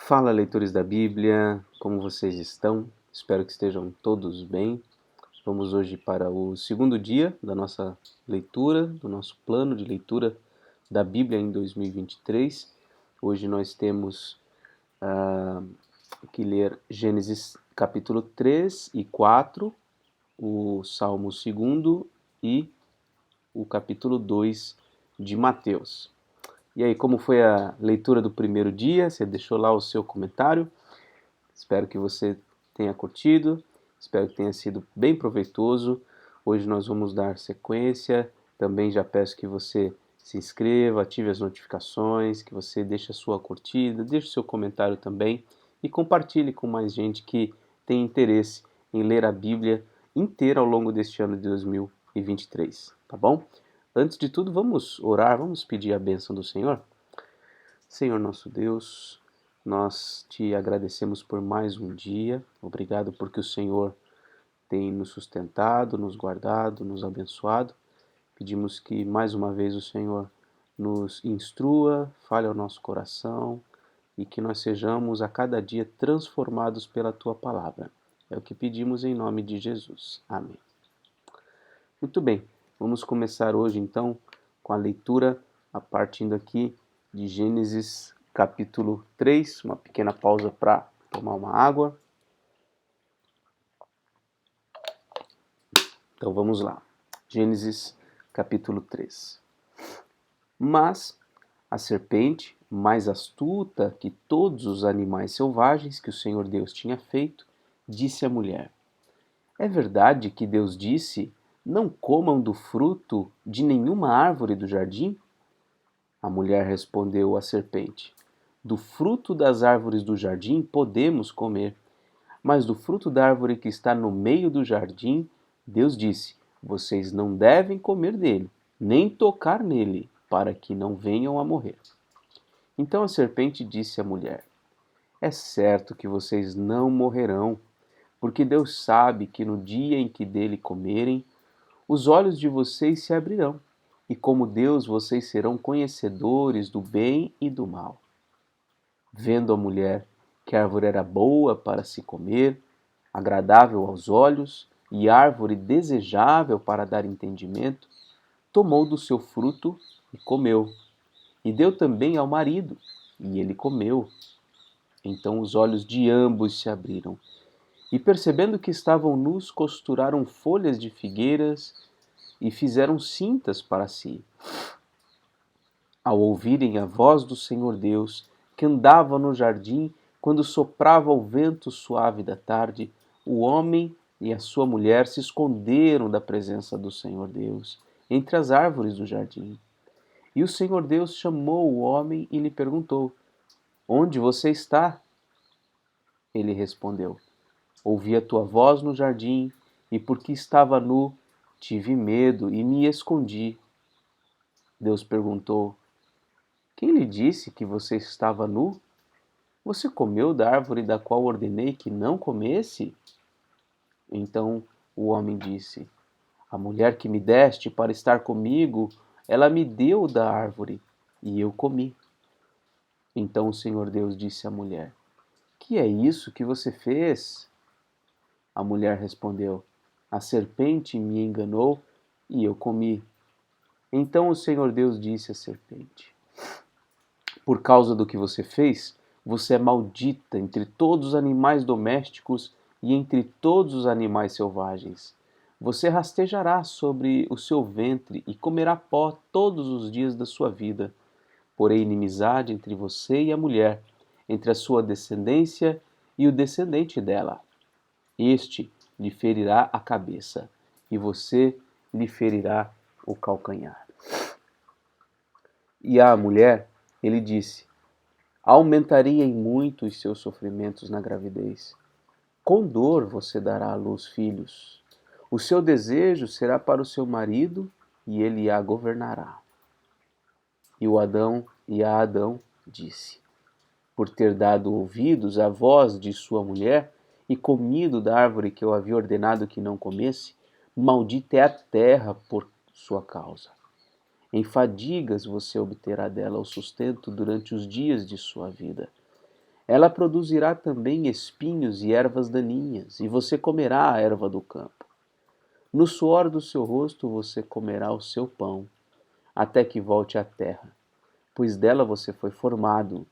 Fala, leitores da Bíblia, como vocês estão? Espero que estejam todos bem. Vamos hoje para o segundo dia da nossa leitura, do nosso plano de leitura da Bíblia em 2023. Hoje nós temos que ler Gênesis capítulo 3 e 4, o Salmo 2 e o capítulo 2 de Mateus. E aí, como foi a leitura do primeiro dia? Você deixou lá o seu comentário? Espero que você tenha curtido, espero que tenha sido bem proveitoso. Hoje nós vamos dar sequência. Também já peço que você se inscreva, ative as notificações, que você deixe a sua curtida, deixe o seu comentário também e compartilhe com mais gente que tem interesse em ler a Bíblia inteira ao longo deste ano de 2023, tá bom? Antes de tudo, vamos orar, vamos pedir a bênção do Senhor. Senhor nosso Deus, nós te agradecemos por mais um dia. Obrigado porque o Senhor tem nos sustentado, nos guardado, nos abençoado. Pedimos que mais uma vez o Senhor nos instrua, fale ao nosso coração e que nós sejamos a cada dia transformados pela tua palavra. É o que pedimos em nome de Jesus. Amém. Muito bem, vamos começar hoje então com a leitura a partindo aqui de Gênesis capítulo 3, uma pequena pausa para tomar uma água. Então vamos lá. Gênesis capítulo 3. Mas a serpente, mais astuta que todos os animais selvagens que o Senhor Deus tinha feito, disse à mulher: É verdade que Deus disse: Não comam do fruto de nenhuma árvore do jardim? A mulher respondeu à serpente: Do fruto das árvores do jardim podemos comer, mas do fruto da árvore que está no meio do jardim, Deus disse: Vocês não devem comer dele, nem tocar nele, para que não venham a morrer. Então a serpente disse à mulher: É certo que vocês não morrerão, porque Deus sabe que no dia em que dele comerem, os olhos de vocês se abrirão, e como Deus vocês serão conhecedores do bem e do mal. Vendo a mulher que a árvore era boa para se comer, agradável aos olhos e árvore desejável para dar entendimento, tomou do seu fruto e comeu. E deu também ao marido, e ele comeu. Então os olhos de ambos se abriram, e percebendo que estavam nus, costuraram folhas de figueiras e fizeram cintas para si. Ao ouvirem a voz do Senhor Deus, que andava no jardim, quando soprava o vento suave da tarde, o homem e a sua mulher se esconderam da presença do Senhor Deus, entre as árvores do jardim. E o Senhor Deus chamou o homem e lhe perguntou: Onde você está? Ele respondeu: Ouvi a tua voz no jardim, e porque estava nu, tive medo e me escondi. Deus perguntou: Quem lhe disse que você estava nu? Você comeu da árvore da qual ordenei que não comesse? Então o homem disse: A mulher que me deste para estar comigo, ela me deu da árvore, e eu comi. Então o Senhor Deus disse à mulher: Que é isso que você fez? A mulher respondeu: A serpente me enganou e eu comi. Então o Senhor Deus disse à serpente: Por causa do que você fez, você é maldita entre todos os animais domésticos e entre todos os animais selvagens. Você rastejará sobre o seu ventre e comerá pó todos os dias da sua vida. Porém, inimizade entre você e a mulher, entre a sua descendência e o descendente dela. Este lhe ferirá a cabeça, e você lhe ferirá o calcanhar. E à mulher, ele disse: Aumentaria em muito os seus sofrimentos na gravidez. Com dor você dará à luz filhos. O seu desejo será para o seu marido, e ele a governará. E a Adão disse: Por ter dado ouvidos à voz de sua mulher e comido da árvore que eu havia ordenado que não comesse, maldita é a terra por sua causa. Em fadigas você obterá dela o sustento durante os dias de sua vida. Ela produzirá também espinhos e ervas daninhas, e você comerá a erva do campo. No suor do seu rosto você comerá o seu pão, até que volte à terra, pois dela você foi formado,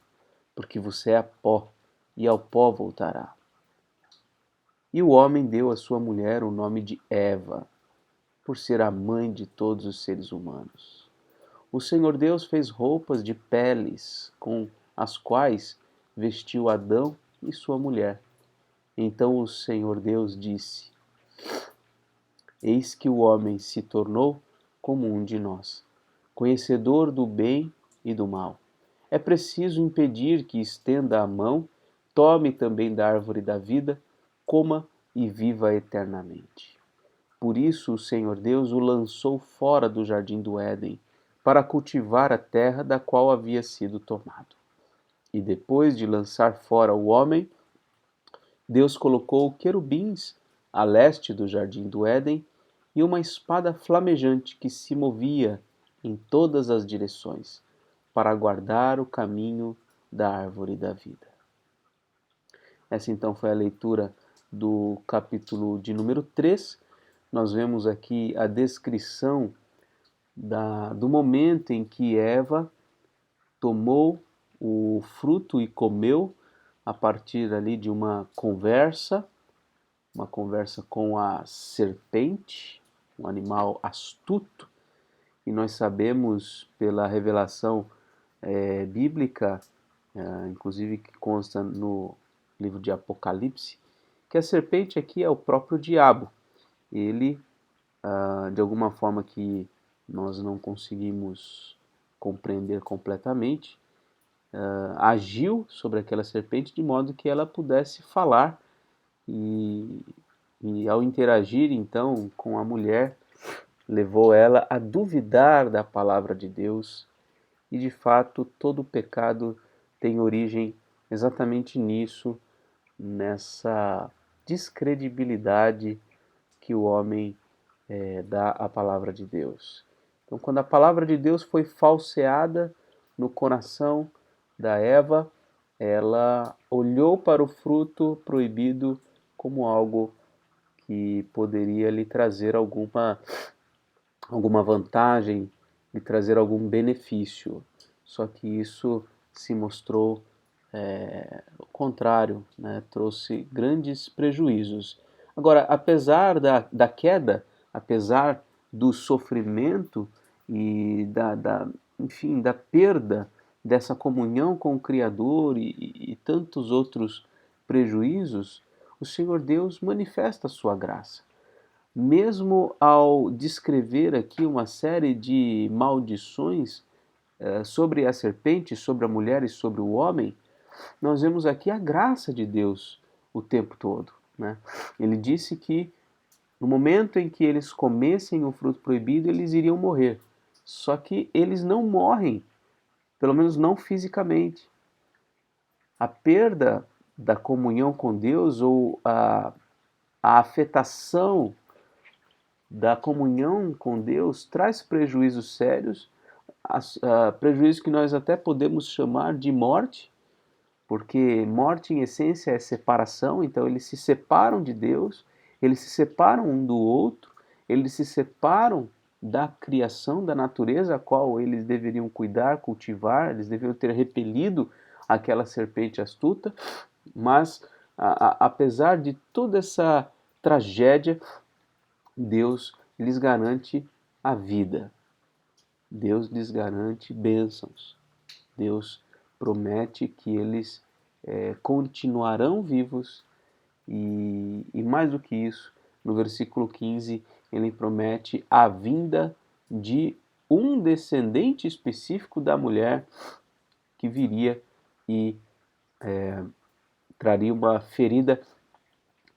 porque você é pó, e ao pó voltará. E o homem deu à sua mulher o nome de Eva, por ser a mãe de todos os seres humanos. O Senhor Deus fez roupas de peles, com as quais vestiu Adão e sua mulher. Então o Senhor Deus disse: Eis que o homem se tornou como um de nós, conhecedor do bem e do mal. É preciso impedir que estenda a mão, tome também da árvore da vida, coma e viva eternamente. Por isso o Senhor Deus o lançou fora do jardim do Éden, para cultivar a terra da qual havia sido tomado. E depois de lançar fora o homem, Deus colocou querubins a leste do jardim do Éden e uma espada flamejante que se movia em todas as direções, para guardar o caminho da árvore da vida. Essa então foi a leitura do capítulo de número 3. Nós vemos aqui a descrição do momento em que Eva tomou o fruto e comeu a partir ali de uma conversa com a serpente, um animal astuto, e nós sabemos pela revelação bíblica, inclusive que consta no livro de Apocalipse, que a serpente aqui é o próprio diabo. Ele, de alguma forma que nós não conseguimos compreender completamente, agiu sobre aquela serpente de modo que ela pudesse falar e, ao interagir então com a mulher, levou ela a duvidar da palavra de Deus. E de fato todo pecado tem origem exatamente nisso, nessa descredibilidade que o homem dá à palavra de Deus. Então, quando a palavra de Deus foi falseada no coração da Eva, ela olhou para o fruto proibido como algo que poderia lhe trazer alguma vantagem, lhe trazer algum benefício. Só que isso se mostrou o contrário, né? Trouxe grandes prejuízos. Agora, apesar da queda, apesar do sofrimento e enfim, da perda dessa comunhão com o Criador e tantos outros prejuízos, o Senhor Deus manifesta a sua graça. Mesmo ao descrever aqui uma série de maldições sobre a serpente, sobre a mulher e sobre o homem, nós vemos aqui a graça de Deus o tempo todo, né? Ele disse que no momento em que eles comessem o fruto proibido, eles iriam morrer. Só que eles não morrem, pelo menos não fisicamente. A perda da comunhão com Deus ou a afetação da comunhão com Deus traz prejuízos sérios, prejuízos que nós até podemos chamar de morte, porque morte em essência é separação. Então eles se separam de Deus, eles se separam um do outro, eles se separam da criação, da natureza a qual eles deveriam cuidar, cultivar, eles deveriam ter repelido aquela serpente astuta. Mas apesar de toda essa tragédia, Deus lhes garante a vida. Deus lhes garante bênçãos. Deus promete que eles continuarão vivos e mais do que isso, no versículo 15, ele promete a vinda de um descendente específico da mulher que viria e traria uma ferida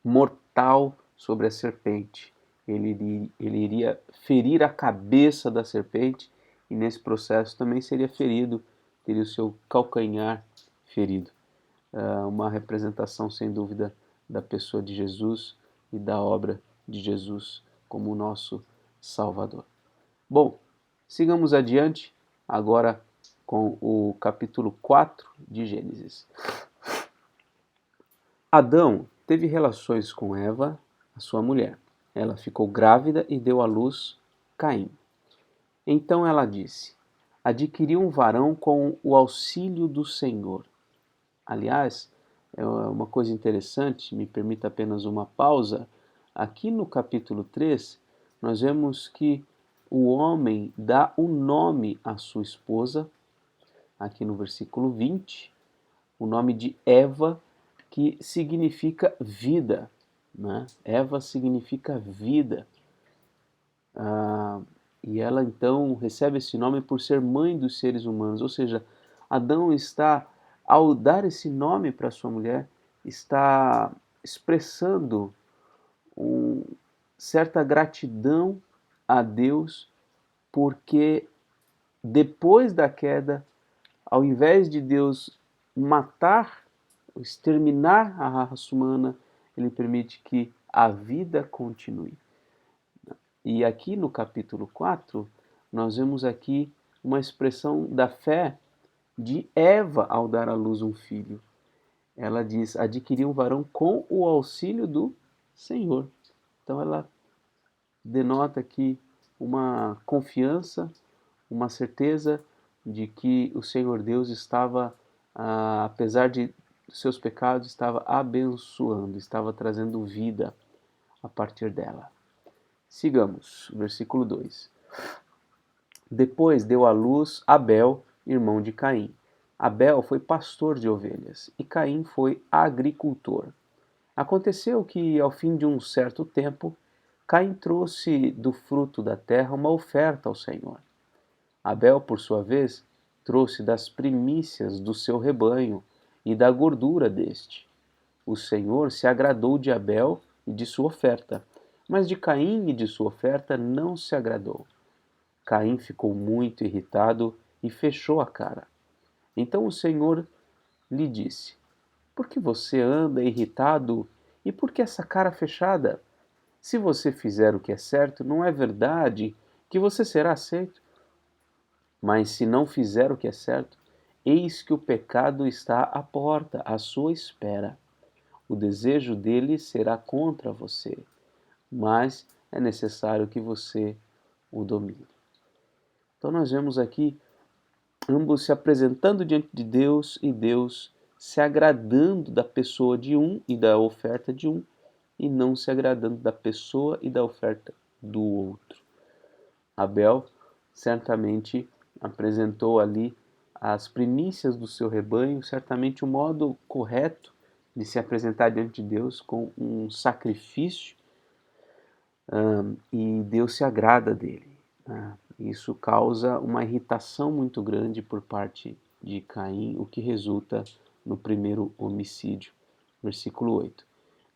mortal sobre a serpente. Ele iria ferir a cabeça da serpente e nesse processo também seria ferido, teria o seu calcanhar ferido. Uma representação sem dúvida da pessoa de Jesus e da obra de Jesus como o nosso Salvador. Bom, sigamos adiante agora com o capítulo 4 de Gênesis. Adão teve relações com Eva, a sua mulher. Ela ficou grávida e deu à luz Caim. Então ela disse: adquiri um varão com o auxílio do Senhor. Aliás, é uma coisa interessante, me permita apenas uma pausa. Aqui no capítulo 3, nós vemos que o homem dá um nome à sua esposa, aqui no versículo 20, o nome de Eva, que significa vida, né? Eva significa vida. E ela então recebe esse nome por ser mãe dos seres humanos, ou seja, Adão está, ao dar esse nome para sua mulher, está expressando certa gratidão a Deus, porque depois da queda, ao invés de Deus matar, exterminar a raça humana, ele permite que a vida continue. E aqui no capítulo 4, nós vemos aqui uma expressão da fé de Eva ao dar à luz um filho. Ela diz: adquiri um varão com o auxílio do Senhor. Então ela denota aqui uma confiança, uma certeza de que o Senhor Deus estava, apesar de seus pecados, estava abençoando, estava trazendo vida a partir dela. Sigamos, versículo 2. Depois deu à luz Abel, irmão de Caim. Abel foi pastor de ovelhas e Caim foi agricultor. Aconteceu que, ao fim de um certo tempo, Caim trouxe do fruto da terra uma oferta ao Senhor. Abel, por sua vez, trouxe das primícias do seu rebanho e da gordura deste. O Senhor se agradou de Abel e de sua oferta, mas de Caim e de sua oferta não se agradou. Caim ficou muito irritado e fechou a cara. Então o Senhor lhe disse: por que você anda irritado e por que essa cara fechada? Se você fizer o que é certo, não é verdade que você será aceito? Mas se não fizer o que é certo, eis que o pecado está à porta, à sua espera. O desejo dele será contra você, mas é necessário que você o domine. Então nós vemos aqui ambos se apresentando diante de Deus e Deus se agradando da pessoa de um e da oferta de um e não se agradando da pessoa e da oferta do outro. Abel certamente apresentou ali as primícias do seu rebanho, certamente o modo correto de se apresentar diante de Deus com um sacrifício, e Deus se agrada dele. Isso causa uma irritação muito grande por parte de Caim, o que resulta no primeiro homicídio. Versículo 8.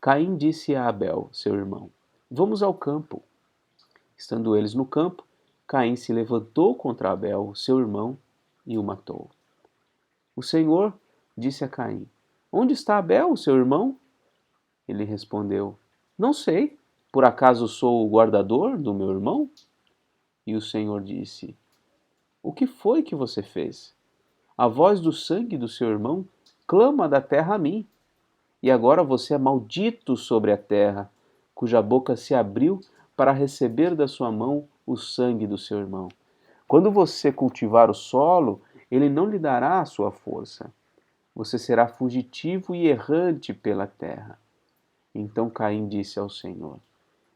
Caim disse a Abel, seu irmão: vamos ao campo. Estando eles no campo, Caim se levantou contra Abel, seu irmão, e o matou. O Senhor disse a Caim: onde está Abel, seu irmão? Ele respondeu: não sei. Por acaso sou o guardador do meu irmão? E o Senhor disse: o que foi que você fez? A voz do sangue do seu irmão clama da terra a mim. E agora você é maldito sobre a terra, cuja boca se abriu para receber da sua mão o sangue do seu irmão. Quando você cultivar o solo, ele não lhe dará a sua força. Você será fugitivo e errante pela terra. Então Caim disse ao Senhor: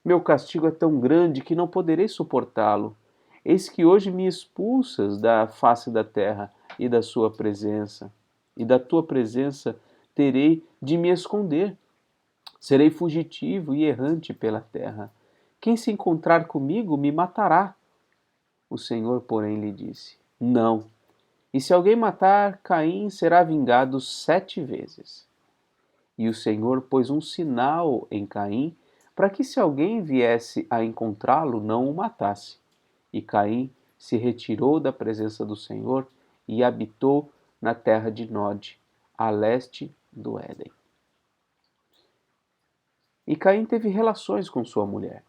meu castigo é tão grande que não poderei suportá-lo. Eis que hoje me expulsas da face da terra e da sua presença, e da tua presença terei de me esconder. Serei fugitivo e errante pela terra. Quem se encontrar comigo me matará. O Senhor, porém, lhe disse: não. E se alguém matar Caim, será vingado 7 vezes. E o Senhor pôs um sinal em Caim, para que se alguém viesse a encontrá-lo, não o matasse. E Caim se retirou da presença do Senhor e habitou na terra de Nod, a leste do Éden. E Caim teve relações com sua mulher.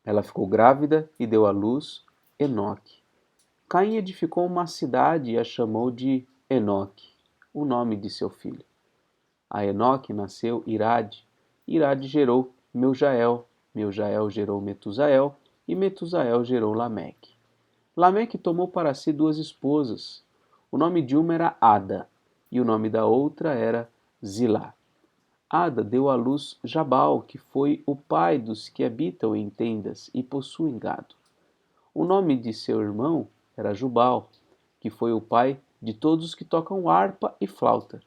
Ela ficou grávida e deu à luz Enoque. Caim edificou uma cidade e a chamou de Enoque, o nome de seu filho. A Enoque nasceu Irade. Irade gerou Meujael. Meujael gerou Metusael. E Metusael gerou Lameque. Lameque tomou para si 2 esposas. O nome de uma era Ada, e o nome da outra era Zilá. Ada deu à luz Jabal, que foi o pai dos que habitam em tendas e possuem gado. O nome de seu irmão era Jubal, que foi o pai de todos os que tocam harpa e flauta.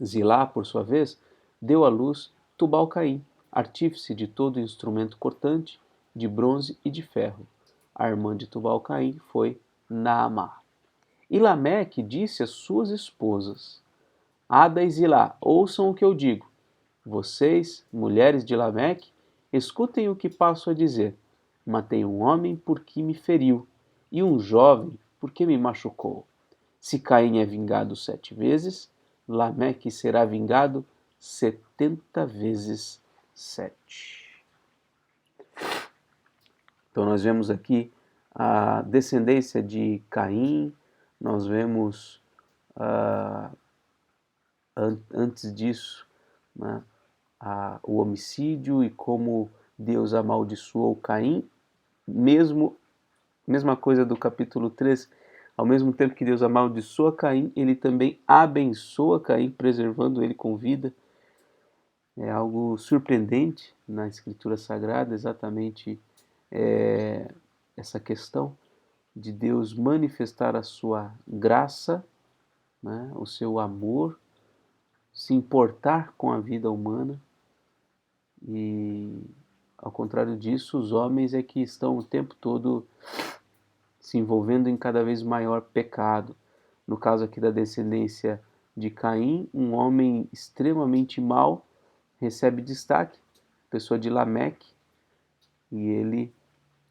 Zilá, por sua vez, deu à luz Tubal-Caim, artífice de todo instrumento cortante, de bronze e de ferro. A irmã de Tubal-Caim foi Naamá. E Lameque disse às suas esposas: Ada e Zilá, ouçam o que eu digo. Vocês, mulheres de Lameque, escutem o que passo a dizer. Matei um homem porque me feriu, e um jovem porque me machucou. Se Caim é vingado 7 vezes, Lameque será vingado 70 vezes 7. Então nós vemos aqui a descendência de Caim, nós vemos antes disso, né, o homicídio e como Deus amaldiçoou Caim, mesma coisa do capítulo 3, ao mesmo tempo que Deus amaldiçoa Caim, ele também abençoa Caim, preservando ele com vida. É algo surpreendente na Escritura Sagrada, exatamente essa questão de Deus manifestar a sua graça, né, o seu amor, se importar com a vida humana. E, ao contrário disso, os homens é que estão o tempo todo se envolvendo em cada vez maior pecado. No caso aqui da descendência de Caim, um homem extremamente mau recebe destaque, pessoa de Lameque, e ele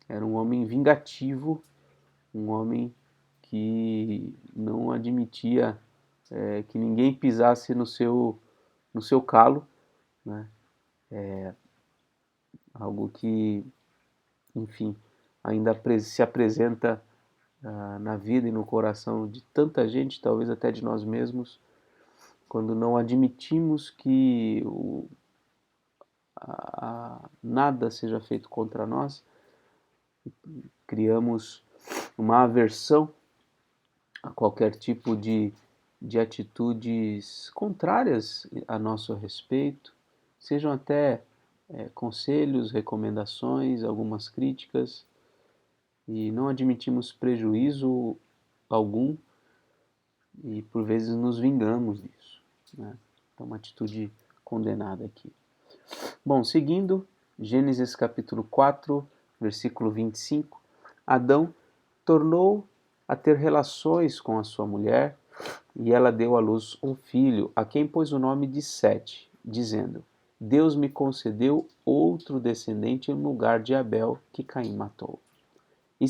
era um homem vingativo, um homem que não admitia que ninguém pisasse no seu calo, né? Algo que, enfim, ainda se apresenta na vida e no coração de tanta gente, talvez até de nós mesmos, quando não admitimos que nada seja feito contra nós, criamos uma aversão a qualquer tipo de atitudes contrárias a nosso respeito, sejam até conselhos, recomendações, algumas críticas, e não admitimos prejuízo algum e por vezes nos vingamos disso, né? Então, uma atitude condenada aqui. Bom, seguindo, Gênesis capítulo 4, versículo 25, Adão tornou a ter relações com a sua mulher e ela deu à luz um filho, a quem pôs o nome de Sete, dizendo: Deus me concedeu outro descendente em lugar de Abel, que Caim matou. E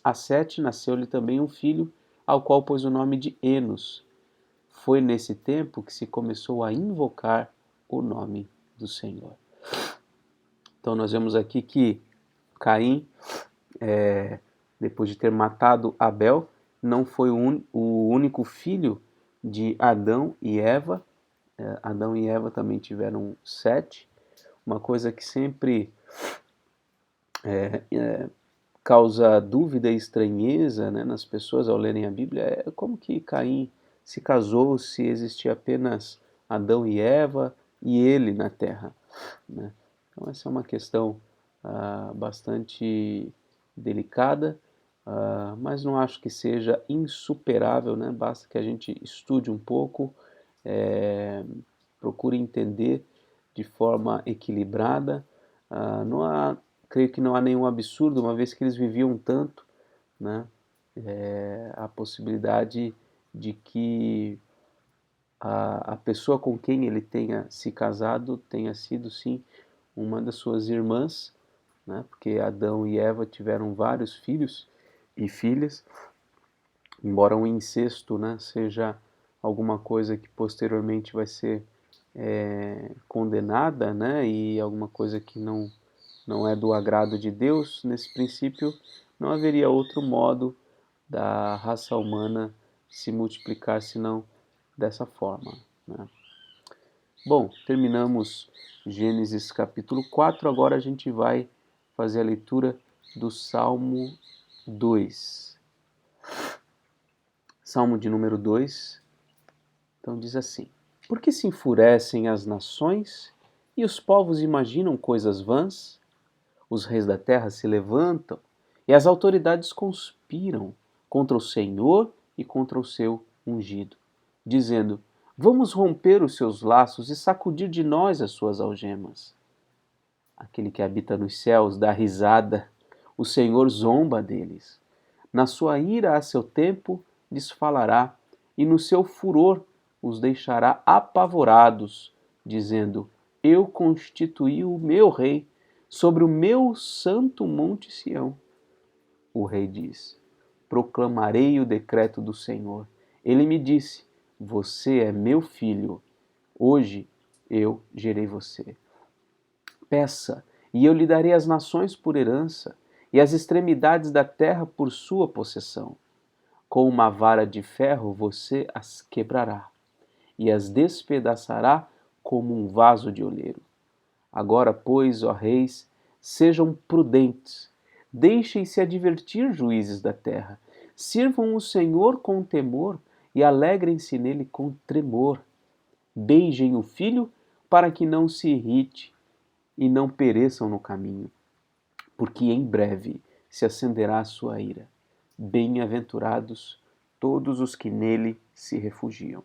a Sete nasceu-lhe também um filho, ao qual pôs o nome de Enos. Foi nesse tempo que se começou a invocar o nome do Senhor. Então nós vemos aqui que Caim, depois de ter matado Abel, não foi o único filho de Adão e Eva. Adão e Eva também tiveram Sete. Uma coisa que sempre causa dúvida e estranheza, né, nas pessoas ao lerem a Bíblia é como que Caim se casou se existia apenas Adão e Eva e ele na terra, né? Então essa é uma questão bastante delicada, mas não acho que seja insuperável, né? Basta que a gente estude um pouco, procure entender de forma equilibrada. Creio que não há nenhum absurdo, uma vez que eles viviam tanto, né? A possibilidade de que a pessoa com quem ele tenha se casado tenha sido, sim, uma das suas irmãs, né? Porque Adão e Eva tiveram vários filhos e filhas, embora o incesto, né, seja alguma coisa que posteriormente vai ser condenada, né, e alguma coisa que não é do agrado de Deus, nesse princípio não haveria outro modo da raça humana se multiplicar senão dessa forma. né? Bom, terminamos Gênesis capítulo 4, agora a gente vai fazer a leitura do Salmo 2. Salmo de número 2, então diz assim: Por que se enfurecem as nações e os povos imaginam coisas vãs? Os reis da terra se levantam e as autoridades conspiram contra o Senhor e contra o seu ungido, dizendo: Vamos romper os seus laços e sacudir de nós as suas algemas. Aquele que habita nos céus dá risada, o Senhor zomba deles. Na sua ira a seu tempo lhes falará, e no seu furor os deixará apavorados, dizendo: Eu constituí o meu rei sobre o meu santo monte Sião. O rei diz: Proclamarei o decreto do Senhor. Ele me disse: Você é meu filho. Hoje eu gerei você. Peça, e eu lhe darei as nações por herança, e as extremidades da terra por sua possessão. Com uma vara de ferro você as quebrará, e as despedaçará como um vaso de oleiro. Agora, pois, ó reis, sejam prudentes, deixem-se advertir, juízes da terra, sirvam o Senhor com temor e alegrem-se nele com tremor. Beijem o filho para que não se irrite e não pereçam no caminho, porque em breve se acenderá a sua ira. Bem-aventurados todos os que nele se refugiam.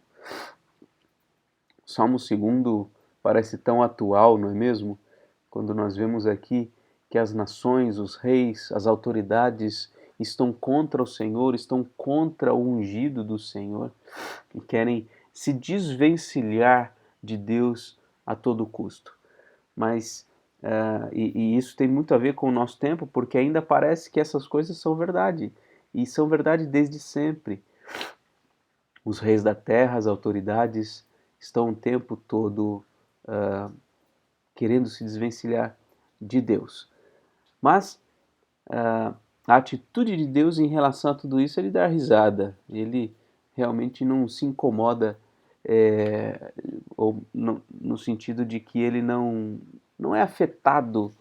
O Salmo 2 parece tão atual, não é mesmo? Quando nós vemos aqui que as nações, os reis, as autoridades estão contra o Senhor, estão contra o ungido do Senhor e querem se desvencilhar de Deus a todo custo. Mas e isso tem muito a ver com o nosso tempo, porque ainda parece que essas coisas são verdade, e são verdade desde sempre. Os reis da terra, as autoridades, estão o tempo todo querendo se desvencilhar de Deus. Mas a atitude de Deus em relação a tudo isso, ele dá risada, ele realmente não se incomoda, ou no sentido de que ele não é afetado,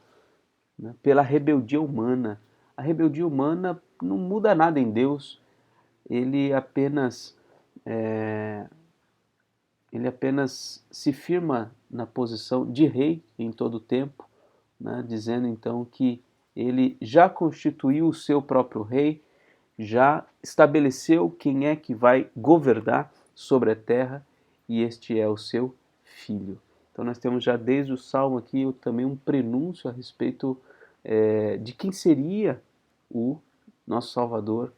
né, pela rebeldia humana. A rebeldia humana não muda nada em Deus, ele apenas, é, ele apenas se firma na posição de rei em todo o tempo, né, dizendo então que ele já constituiu o seu próprio rei, já estabeleceu quem é que vai governar sobre a terra, e este é o seu filho. Então nós temos já desde o Salmo aqui também um prenúncio a respeito de quem seria o nosso Salvador,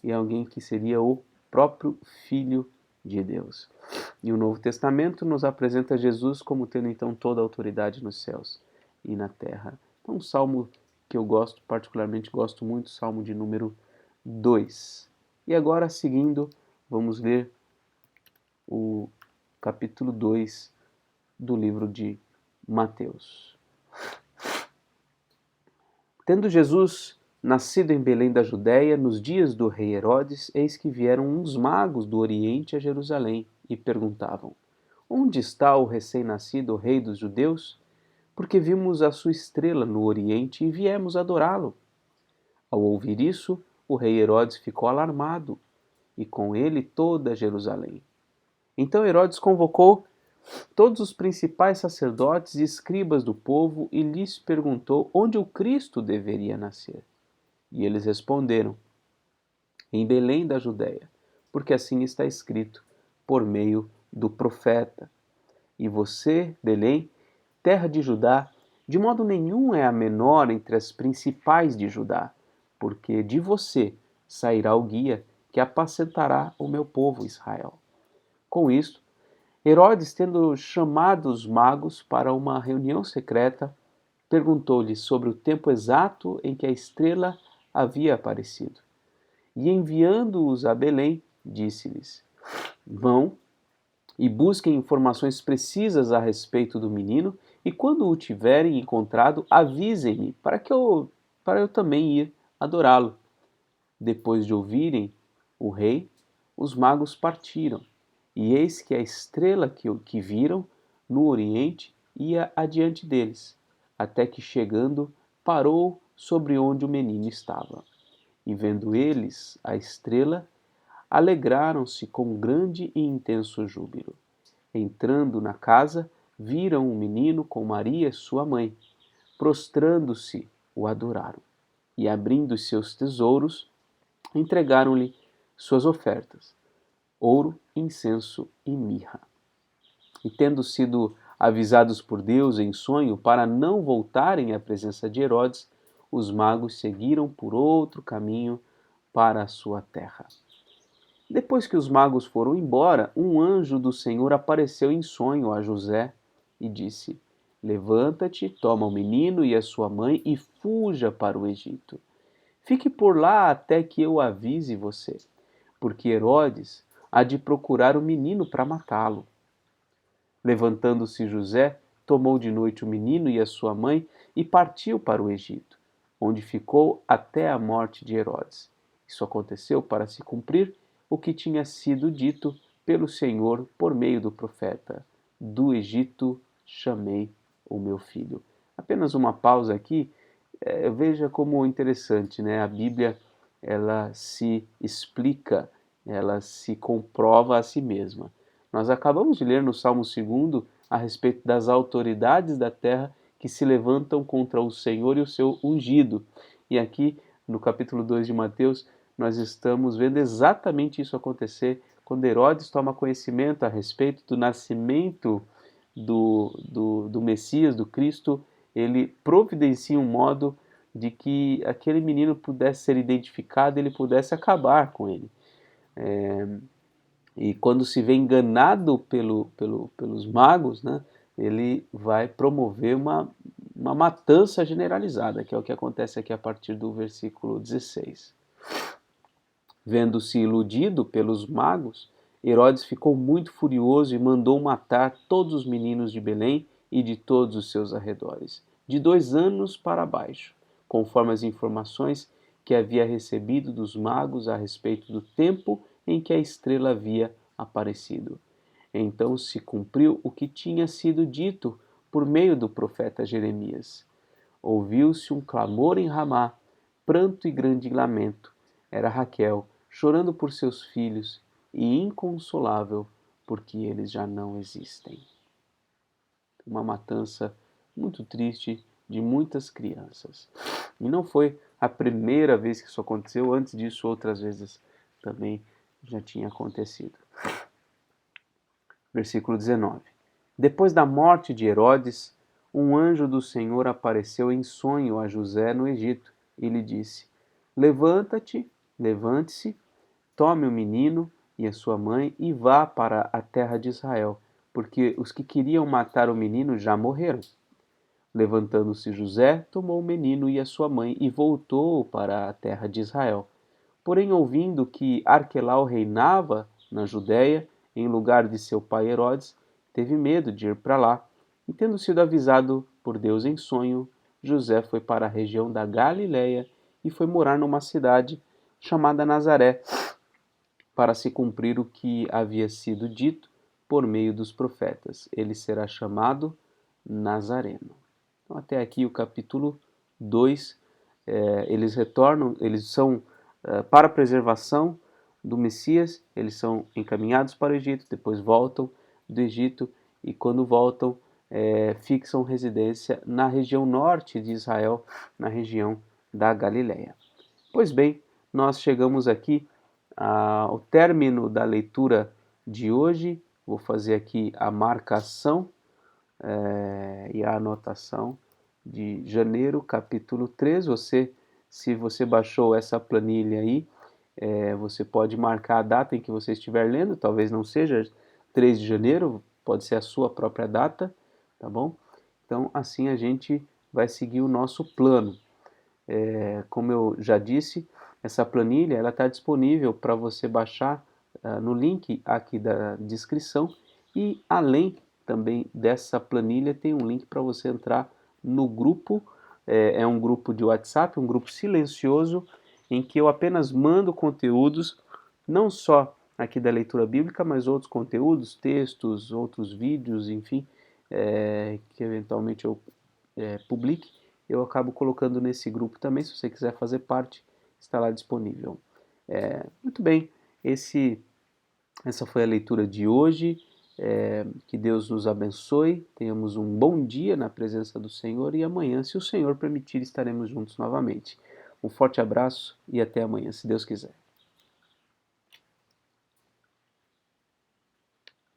e alguém que seria o próprio Filho de Deus. E o Novo Testamento nos apresenta Jesus como tendo então toda a autoridade nos céus e na terra. Então um salmo que eu gosto, particularmente gosto muito, Salmo de número 2. E agora, seguindo, vamos ler o capítulo 2 do livro de Mateus. Tendo Jesus nascido em Belém da Judéia, nos dias do rei Herodes, eis que vieram uns magos do Oriente a Jerusalém e perguntavam: Onde está o recém-nascido rei dos judeus? Porque vimos a sua estrela no Oriente e viemos adorá-lo. Ao ouvir isso, o rei Herodes ficou alarmado, e com ele toda Jerusalém. Então Herodes convocou todos os principais sacerdotes e escribas do povo e lhes perguntou onde o Cristo deveria nascer. E eles responderam: Em Belém da Judéia, porque assim está escrito por meio do profeta. E você, Belém, terra de Judá, de modo nenhum é a menor entre as principais de Judá, porque de você sairá o guia que apacentará o meu povo Israel. Com isto, Herodes, tendo chamado os magos para uma reunião secreta, perguntou-lhes sobre o tempo exato em que a estrela havia aparecido. E enviando-os a Belém, disse-lhes: Vão e busquem informações precisas a respeito do menino, e quando o tiverem encontrado, avisem-me para eu também ir adorá-lo. Depois de ouvirem o rei, os magos partiram E eis que a estrela que viram no oriente ia adiante deles, até que chegando parou sobre onde o menino estava. E vendo eles a estrela, alegraram-se com grande e intenso júbilo. Entrando na casa, viram o menino com Maria, sua mãe. Prostrando-se, o adoraram. E abrindo seus tesouros, entregaram-lhe suas ofertas: ouro, incenso e mirra. E tendo sido avisados por Deus em sonho para não voltarem à presença de Herodes, os magos seguiram por outro caminho para a sua terra. Depois que os magos foram embora, um anjo do Senhor apareceu em sonho a José e disse: Levanta-te, toma o menino e a sua mãe e fuja para o Egito. Fique por lá até que eu avise você, porque Herodes há de procurar o menino para matá-lo. Levantando-se José, tomou de noite o menino e a sua mãe e partiu para o Egito, onde ficou até a morte de Herodes. Isso aconteceu para se cumprir o que tinha sido dito pelo Senhor por meio do profeta: Do Egito chamei o meu filho. Apenas uma pausa aqui. Veja como interessante, né? A Bíblia, ela se explica, ela se comprova a si mesma. Nós acabamos de ler no Salmo 2 a respeito das autoridades da terra que se levantam contra o Senhor e o seu ungido. E aqui, no capítulo 2 de Mateus, nós estamos vendo exatamente isso acontecer quando Herodes toma conhecimento a respeito do nascimento do Messias, do Cristo. Ele providencia um modo de que aquele menino pudesse ser identificado, ele pudesse acabar com ele. E quando se vê enganado pelos magos, né, ele vai promover uma matança generalizada, que é o que acontece aqui a partir do versículo 16. Vendo-se iludido pelos magos, Herodes ficou muito furioso e mandou matar todos os meninos de Belém e de todos os seus arredores, de 2 anos para baixo, conforme as informações que havia recebido dos magos a respeito do tempo em que a estrela havia aparecido. Então se cumpriu o que tinha sido dito por meio do profeta Jeremias. Ouviu-se um clamor em Ramá, pranto e grande lamento. Era Raquel, chorando por seus filhos e inconsolável, porque eles já não existem. Uma matança muito triste de muitas crianças. E não foi a primeira vez que isso aconteceu, antes disso outras vezes também já tinha acontecido. Versículo 19. Depois da morte de Herodes, um anjo do Senhor apareceu em sonho a José no Egito e lhe disse: levante-se, tome o menino e a sua mãe e vá para a terra de Israel, porque os que queriam matar o menino já morreram. Levantando-se José, tomou o menino e a sua mãe e voltou para a terra de Israel. Porém, ouvindo que Arquelau reinava na Judéia, em lugar de seu pai Herodes, teve medo de ir para lá. E tendo sido avisado por Deus em sonho, José foi para a região da Galiléia e foi morar numa cidade chamada Nazaré, para se cumprir o que havia sido dito por meio dos profetas: ele será chamado Nazareno. Então, até aqui o capítulo 2, eles retornam, eles são para a preservação do Messias, eles são encaminhados para o Egito, depois voltam do Egito e quando voltam fixam residência na região norte de Israel, na região da Galileia. Pois bem, nós chegamos aqui ao término da leitura de hoje. Vou fazer aqui a marcação e a anotação de janeiro, capítulo 3. Se você baixou essa planilha aí, você pode marcar a data em que você estiver lendo, talvez não seja 3 de janeiro, pode ser a sua própria data, tá bom? Então, assim a gente vai seguir o nosso plano. Como eu já disse, essa planilha ela está disponível para você baixar no link aqui da descrição e além também dessa planilha tem um link para você entrar no grupo, é um grupo de WhatsApp, um grupo silencioso em que eu apenas mando conteúdos não só aqui da leitura bíblica, mas outros conteúdos, textos, outros vídeos, enfim, que eventualmente eu publique, eu acabo colocando nesse grupo também. Se você quiser fazer parte, está lá disponível. Muito bem, essa foi a leitura de hoje. Que Deus nos abençoe, tenhamos um bom dia na presença do Senhor e amanhã, se o Senhor permitir, estaremos juntos novamente. Um forte abraço e até amanhã, se Deus quiser.